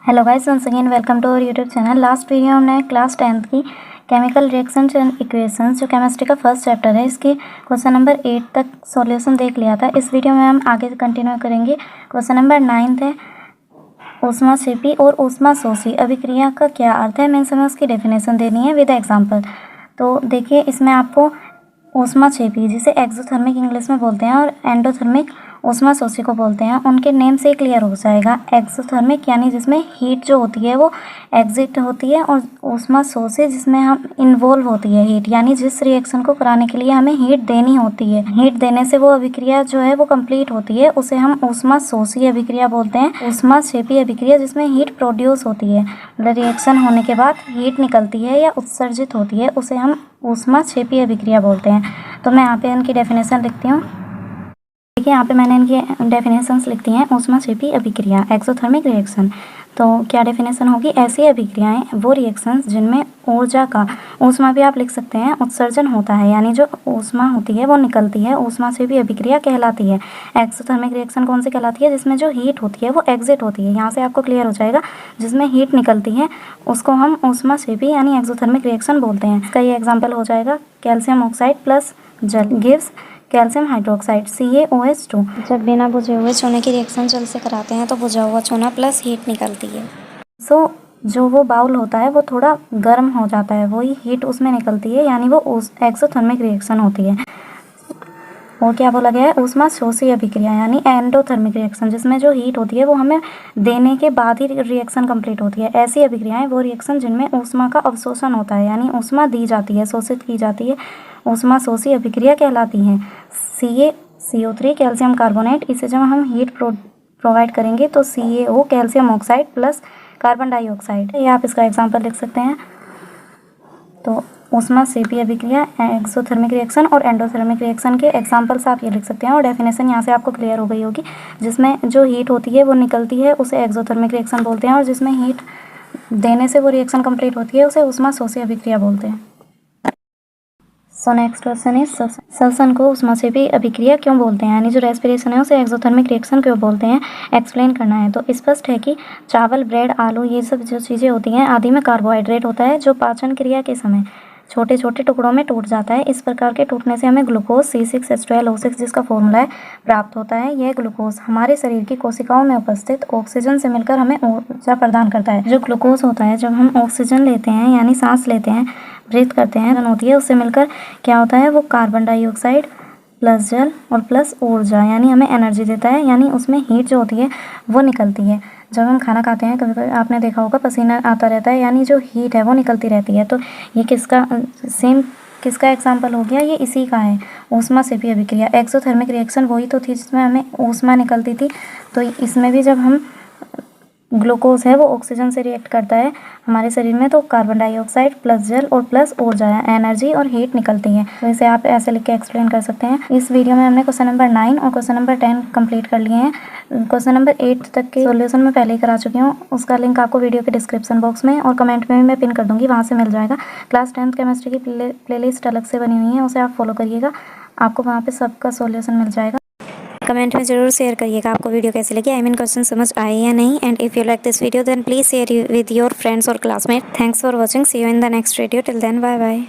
Hello guys, once again welcome to our YouTube channel. Last video हमने class 10th की chemical reactions and equations जो chemistry का first chapter है इसके question number 8 तक solution देख लिया था। इस वीडियो में हम आगे कंटिन्यू करेंगे। क्वेश्चन नंबर 9 है ऊष्माक्षेपी और ऊष्माशोषी अभिक्रिया का क्या अर्थ है। मीन्स हमें उसकी डेफिनेशन देनी है विद एग्जाम्पल। तो देखिए, इसमें आपको ऊष्माक्षेपी जिसे एक्सोथर्मिक इंग्लिश में बोलते हैं और एंडोथर्मिक ऊष्माशोषी को बोलते हैं, उनके नेम से क्लियर हो जाएगा। एक्सोथर्मिक यानी जिसमें हीट जो होती है वो एग्जिट होती है, और ऊष्माशोषी जिसमें हम इन्वॉल्व होती है हीट, यानी जिस रिएक्शन को कराने के लिए हमें हीट देनी होती है। हीट देने से वो अभिक्रिया जो है वो कंप्लीट होती है, उसे हम ऊष्माशोषी अभिक्रिया बोलते हैं। ऊष्माक्षेपी अभिक्रिया जिसमें हीट प्रोड्यूस होती है, मतलब रिएक्शन होने के बाद हीट निकलती है या उत्सर्जित होती है, उसे हम ऊष्माक्षेपी अभिक्रिया बोलते हैं। तो मैं यहाँ पे इनकी डेफिनेशन लिखती हूँ। देखिए, यहाँ पे मैंने इनकी डेफिनेशंस लिख दी हैं। ऊष्माक्षेपी अभिक्रिया एक्सोथर्मिक रिएक्शन, तो क्या डेफिनेशन होगी। ऐसी अभिक्रियाएं वो रिएक्शंस जिनमें ऊर्जा का, ऊष्मा भी आप लिख सकते हैं, उत्सर्जन होता है, यानी जो ऊष्मा होती है वो निकलती है, ऊष्माक्षेपी अभिक्रिया कहलाती है। एक्सोथर्मिक रिएक्शन कौन सी कहलाती है, जिसमें जो हीट होती है वो एग्जिट होती है। यहाँ से आपको क्लियर हो जाएगा, जिसमें हीट निकलती है उसको हम ऊष्माक्षेपी यानी एक्सोथर्मिक रिएक्शन बोलते हैं। इसका ये एग्जाम्पल हो जाएगा कैल्शियम ऑक्साइड प्लस जल गिव्स कैल्शियम हाइड्रोक्साइड CaOH2। जब बिना बुझे हुए चूने की रिएक्शन जल से कराते हैं तो बुझा हुआ चूना प्लस हीट निकलती है। जो वो बाउल होता है वो थोड़ा गर्म हो जाता है, वही हीट उसमें निकलती है, यानी वो एक्सोथर्मिक रिएक्शन होती है। और क्या बोला गया है, ऊष्माशोषी अभिक्रिया यानी एंडोथर्मिक रिएक्शन, जिसमें जो हीट होती है वो हमें देने के बाद ही रिएक्शन कंप्लीट होती है। ऐसी अभिक्रियाएं वो रिएक्शन जिनमें ऊष्मा का अवशोषण होता है, यानी ऊष्मा दी जाती है, शोषित की जाती है, ऊष्माशोषी अभिक्रिया कहलाती हैं। CaCO3 कैल्शियम कार्बोनेट, इसे जब हम हीट प्रोवाइड करेंगे तो CaO calcium oxide plus carbon dioxide, ये आप इसका एग्जाम्पल लिख सकते हैं। तो ऊष्माक्षेपी अभिक्रिया, एक्सोथर्मिक रिएक्शन और एंडोथर्मिक रिएक्शन के एग्जाम्पल्स आप ये लिख सकते हैं, और डेफिनेशन यहाँ से आपको क्लियर हो गई होगी। जिसमें जो हीट होती है वो निकलती है उसे एक्सोथर्मिक रिएक्शन बोलते हैं, और जिसमें हीट देने से वो रिएक्शन कंप्लीट होती है उसे ऊष्माशोषी अभिक्रिया बोलते हैं। सो नेक्स्ट क्वेश्चन इज श्वसन को ऊष्माक्षेपी अभिक्रिया क्यों बोलते हैं, यानी जो रेस्पिरेशन है उसे एक्सोथर्मिक रिएक्शन क्यों बोलते हैं, एक्सप्लेन करना है। तो स्पष्ट है कि चावल, ब्रेड, आलू, ये सब जो चीज़ें होती हैं आदि में कार्बोहाइड्रेट होता है, जो पाचन क्रिया के समय छोटे छोटे टुकड़ों में टूट जाता है। इस प्रकार के टूटने से हमें ग्लूकोज C6H12O6 जिसका फॉर्मूला है प्राप्त होता है। यह ग्लूकोज हमारे शरीर की कोशिकाओं में उपस्थित ऑक्सीजन से मिलकर हमें ऊर्जा प्रदान करता है। जो ग्लूकोज होता है, जब हम ऑक्सीजन लेते हैं यानी सांस लेते हैं, ब्रीथ करते हैं, होती है, उससे मिलकर क्या होता है, वो कार्बन डाइऑक्साइड प्लस जल और प्लस ऊर्जा यानी हमें एनर्जी देता है, यानी उसमें हीट जो होती है वो निकलती है। जब हम खाना खाते हैं कभी कभी आपने देखा होगा पसीना आता रहता है, यानी जो हीट है वो निकलती रहती है। तो ये किसका एग्जाम्पल हो गया, ये इसी का है, ऊष्माक्षेपी अभिक्रिया। एक्सोथर्मिक रिएक्शन वही तो थी जिसमें हमें ऊष्मा निकलती थी, तो इसमें भी जब हम ग्लूकोज है वो ऑक्सीजन से रिएक्ट करता है हमारे शरीर में, तो कार्बन डाइऑक्साइड प्लस जल और प्लस ऊर्जा, एनर्जी और हीट निकलती है। तो इसे आप ऐसे लिख के एक्सप्लेन कर सकते हैं। इस वीडियो में हमने क्वेश्चन नंबर 9 और क्वेश्चन नंबर 10 कंप्लीट कर लिए हैं। क्वेश्चन नंबर 8 तक के सॉल्यूशन मैं पहले ही करा चुकी हूँ, उसका लिंक आपको वीडियो के डिस्क्रिप्शन बॉक्स में और कमेंट में भी मैं पिन कर दूँगी, वहाँ से मिल जाएगा। क्लास 10th केमिस्ट्री की प्लेलिस्ट अलग से बनी हुई है, उसे आप फॉलो करिएगा, आपको वहाँ पर सबका सॉल्यूशन मिल जाएगा। कमेंट में जरूर शेयर करिएगा आपको वीडियो कैसी लगी, आई मीन क्वेश्चन समझ आए या नहीं। And if you like this video then please share with your friends और classmate. Thanks for watching, see you in the next video, till then bye bye.